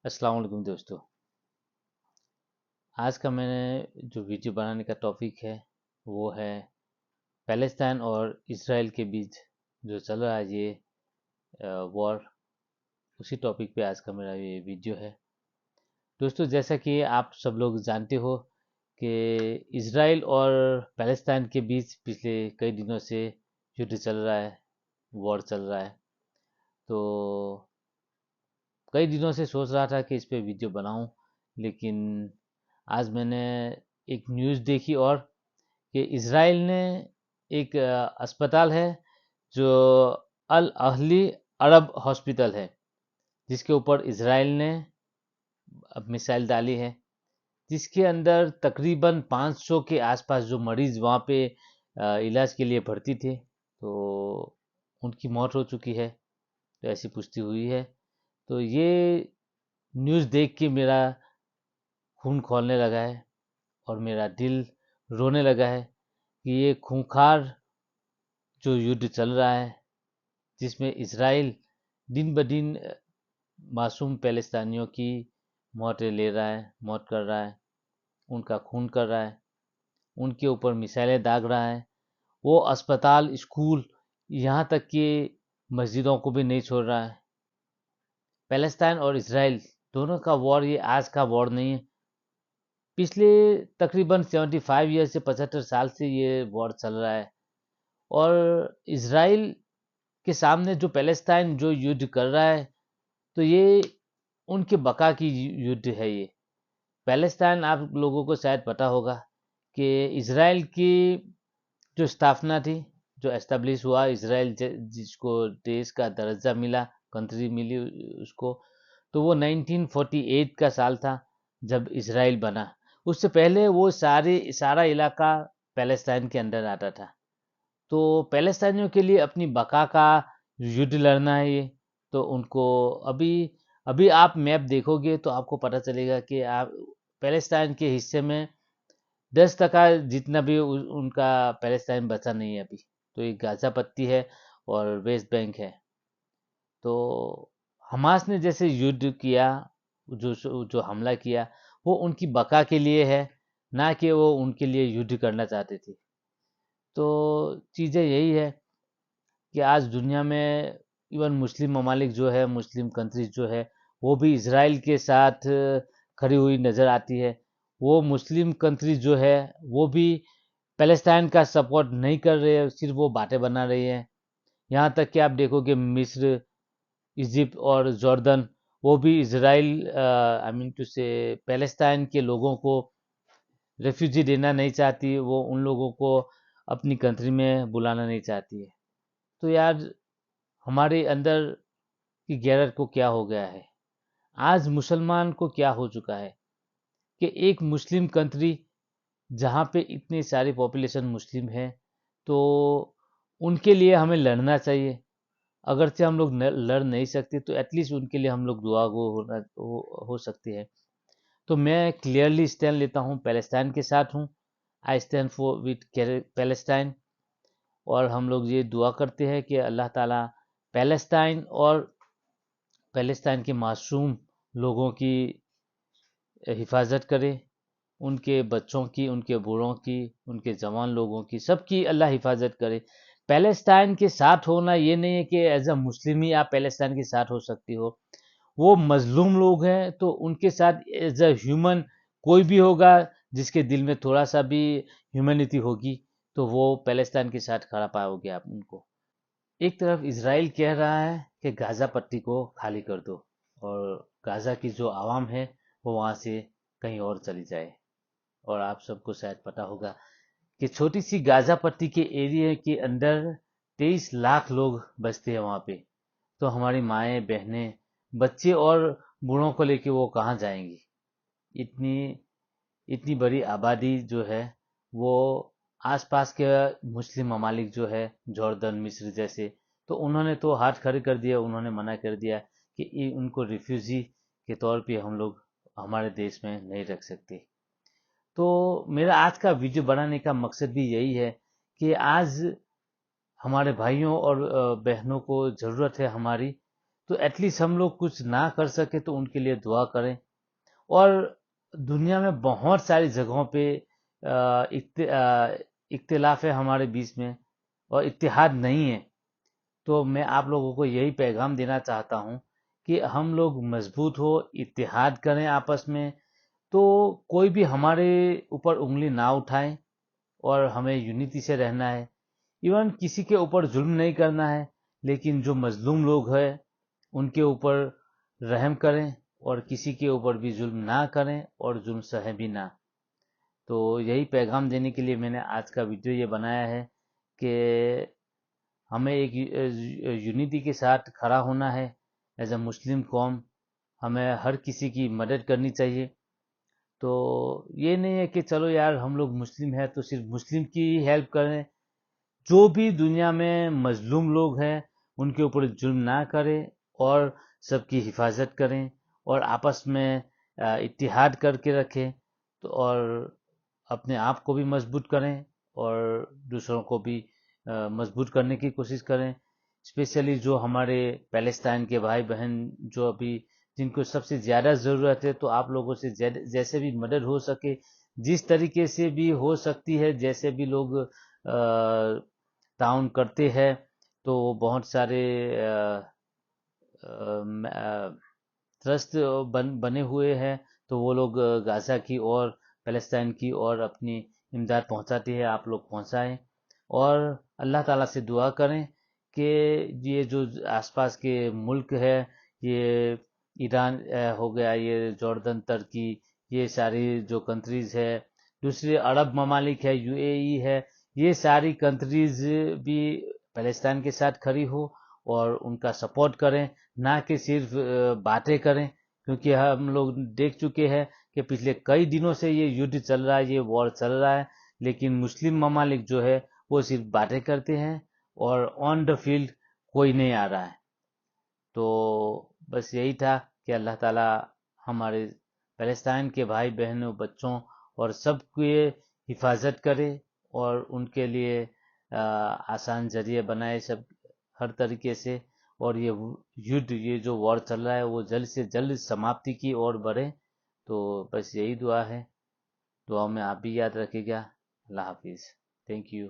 अस्सलाम वालेकुम दोस्तों। आज का मैंने जो वीडियो बनाने का टॉपिक है वो है पैलेस्टाइन और इसराइल के बीच जो चल रहा है ये वॉर। उसी टॉपिक पे आज का मेरा ये वीडियो है। दोस्तों, जैसा कि आप सब लोग जानते हो कि इसराइल और पैलेस्टाइन के बीच पिछले कई दिनों से युद्ध चल रहा है, वॉर चल रहा है। तो कई दिनों से सोच रहा था कि इस पे वीडियो बनाऊं, लेकिन आज मैंने एक न्यूज़ देखी और कि इसराइल ने एक अस्पताल है जो अल अहली अरब हॉस्पिटल है, जिसके ऊपर इसराइल ने अब मिसाइल डाली है, जिसके अंदर तकरीबन 500 के आसपास जो मरीज वहाँ पे इलाज के लिए भर्ती थे, तो उनकी मौत हो चुकी है। तो ऐसी पुष्टि हुई है। तो ये न्यूज़ देख के मेरा खून खौलने लगा है और मेरा दिल रोने लगा है कि ये खूंखार जो युद्ध चल रहा है, जिसमें इसराइल दिन ब दिन मासूम पैलेस्तानियों की मौतें ले रहा है, मौत कर रहा है, उनका खून कर रहा है, उनके ऊपर मिसाइलें दाग रहा है। वो अस्पताल, स्कूल, यहाँ तक कि मस्जिदों को भी नहीं छोड़ रहा है। पैलेस्ताइन और इसराइल दोनों का वॉर ये आज का वॉर नहीं है। पिछले तकरीबन 75 ईयर से 75 साल से ये वॉर चल रहा है। और इसराइल के सामने जो पैलेस्टाइन जो युद्ध कर रहा है, तो ये उनके बका की युद्ध है ये। पैलेस्टाइन, आप लोगों को शायद पता होगा कि इसराइल की जो स्थापना थी, जो एस्टेब्लिश हुआ इसराइल, जिसको देश का दर्जा मिला, कंट्री मिली उसको, तो वो 1948 का साल था जब इसराइल बना। उससे पहले वो सारा इलाका पैलेस्टाइन के अंदर आता था। तो पैलेस्टाइनियों के लिए अपनी बका का युद्ध लड़ना है ये। तो उनको अभी अभी आप मैप देखोगे तो आपको पता चलेगा कि आप पैलेस्टाइन के हिस्से में 10% जितना भी उनका पैलेस्टाइन बचा नहीं है अभी। तो ये गाजा पट्टी है और वेस्ट बैंक है। तो हमास ने जैसे युद्ध किया, जो जो हमला किया, वो उनकी बका के लिए है, ना कि वो उनके लिए युद्ध करना चाहते थे। तो चीज़ें यही है कि आज दुनिया में इवन मुस्लिम ममालिक जो है, मुस्लिम कंट्रीज जो है, वो भी इसराइल के साथ खड़ी हुई नज़र आती है। वो मुस्लिम कंट्रीज जो है वो भी पैलेस्टाइन का सपोर्ट नहीं कर रहे हैं, सिर्फ वो बातें बना रही हैं। यहाँ तक कि आप देखोगे मिस्र, इजिप्ट और जॉर्डन, वो भी इसराइल, आई मीन टू से, पैलेस्टाइन के लोगों को रेफ्यूजी देना नहीं चाहती, वो उन लोगों को अपनी कंट्री में बुलाना नहीं चाहती है। तो यार, हमारे अंदर की गैरत को क्या हो गया है? आज मुसलमान को क्या हो चुका है कि एक मुस्लिम कंट्री जहाँ पे इतनी सारी पॉपुलेशन मुस्लिम है, तो उनके लिए हमें लड़ना चाहिए। अगरचे हम लोग लड़ नहीं सकते तो एटलीस्ट उनके लिए हम लोग दुआ गो हो सकते हैं। तो मैं क्लियरली स्टैंड लेता हूँ, पैलेस्टाइन के साथ हूँ। I stand for with Palestine. और हम लोग ये दुआ करते हैं कि अल्लाह ताला पैलेस्टाइन और पैलेस्टाइन के मासूम लोगों की हिफाजत करे, उनके बच्चों की, उनके बूढ़ों की, उनके जवान लोगों की, सबकी अल्लाह हिफाजत करे। पैलेस्टाइन के साथ होना ये नहीं है कि एज अ मुस्लिम ही आप पैलेस्टाइन के साथ हो सकती हो। वो मजलूम लोग हैं, तो उनके साथ एज अ ह्यूमन कोई भी होगा जिसके दिल में थोड़ा सा भी ह्यूमैनिटी होगी, तो वो पैलेस्टाइन के साथ खड़ा पाओगे आप उनको। एक तरफ इसराइल कह रहा है कि गाजा पट्टी को खाली कर दो और गाजा की जो आवाम है वो वहाँ से कहीं और चली जाए। और आप सबको शायद पता होगा कि छोटी सी गाजा पट्टी के एरिया के अंदर 23 लाख लोग बसते हैं वहाँ पे। तो हमारी माएँ, बहनें, बच्चे और बूढ़ों को लेके वो कहाँ जाएंगी? इतनी इतनी बड़ी आबादी जो है वो आसपास के मुस्लिम ममालिक जो है, जॉर्डन, मिस्र जैसे, तो उन्होंने तो हाथ खड़े कर दिया, उन्होंने मना कर दिया कि उनको रिफ्यूजी के तौर पे हम लोग हमारे देश में नहीं रख सकते। तो मेरा आज का वीडियो बनाने का मकसद भी यही है कि आज हमारे भाइयों और बहनों को ज़रूरत है हमारी। तो एटलीस्ट हम लोग कुछ ना कर सके तो उनके लिए दुआ करें। और दुनिया में बहुत सारी जगहों पे इख्तिलाफ है हमारे बीच में और इत्तेहाद नहीं है। तो मैं आप लोगों को यही पैगाम देना चाहता हूँ कि हम लोग मजबूत हो, इत्तेहाद करें आपस में, तो कोई भी हमारे ऊपर उंगली ना उठाए और हमें यूनिटी से रहना है। इवन किसी के ऊपर जुल्म नहीं करना है, लेकिन जो मजलूम लोग हैं उनके ऊपर रहम करें और किसी के ऊपर भी जुल्म ना करें और जुल्म सहे भी ना। तो यही पैगाम देने के लिए मैंने आज का वीडियो ये बनाया है कि हमें एक यूनिटी के साथ खड़ा होना है एज अ मुस्लिम कौम। हमें हर किसी की मदद करनी चाहिए। तो ये नहीं है कि चलो यार हम लोग मुस्लिम हैं तो सिर्फ मुस्लिम की हेल्प करें। जो भी दुनिया में मजलूम लोग हैं उनके ऊपर जुल्म ना करें और सबकी हिफाजत करें और आपस में इत्तेहाद करके रखें। तो और अपने आप को भी मजबूत करें और दूसरों को भी मजबूत करने की कोशिश करें। स्पेशली जो हमारे पैलेस्टाइन के भाई बहन जो अभी जिनको सबसे ज़्यादा ज़रूरत है, तो आप लोगों से जैसे भी मदद हो सके, जिस तरीके से भी हो सकती है, जैसे भी लोग ताउन करते हैं, तो बहुत सारे ट्रस्ट बने हुए हैं। तो वो लोग गाज़ा की और पैलेस्टाइन की और अपनी इमदाद पहुंचाती है। आप लोग पहुंचाएं और अल्लाह ताला से दुआ करें कि ये जो आसपास के मुल्क है, ये ईरान हो गया, ये जॉर्डन, तुर्की, ये सारी जो कंट्रीज है, दूसरे अरब ममालिक है, यूएई है, ये सारी कंट्रीज भी पैलेस्टाइन के साथ खड़ी हो और उनका सपोर्ट करें, ना कि सिर्फ बातें करें। क्योंकि हम लोग देख चुके हैं कि पिछले कई दिनों से ये युद्ध चल रहा है, ये वॉर चल रहा है, लेकिन मुस्लिम ममालिक जो है वो सिर्फ बातें करते हैं और ऑन द फील्ड कोई नहीं आ रहा है। तो बस यही था कि अल्लाह ताला हमारे पैलेस्टाइन के भाई बहनों, बच्चों और सबके हिफाजत करे और उनके लिए आसान जरिए बनाए सब हर तरीके से। और ये युद्ध, ये जो वॉर चल रहा है, वो जल्द से जल्द समाप्ति की ओर बढ़े। तो बस यही दुआ है। दुआ में आप भी याद रखिएगा। अल्लाह हाफिज़। Thank you.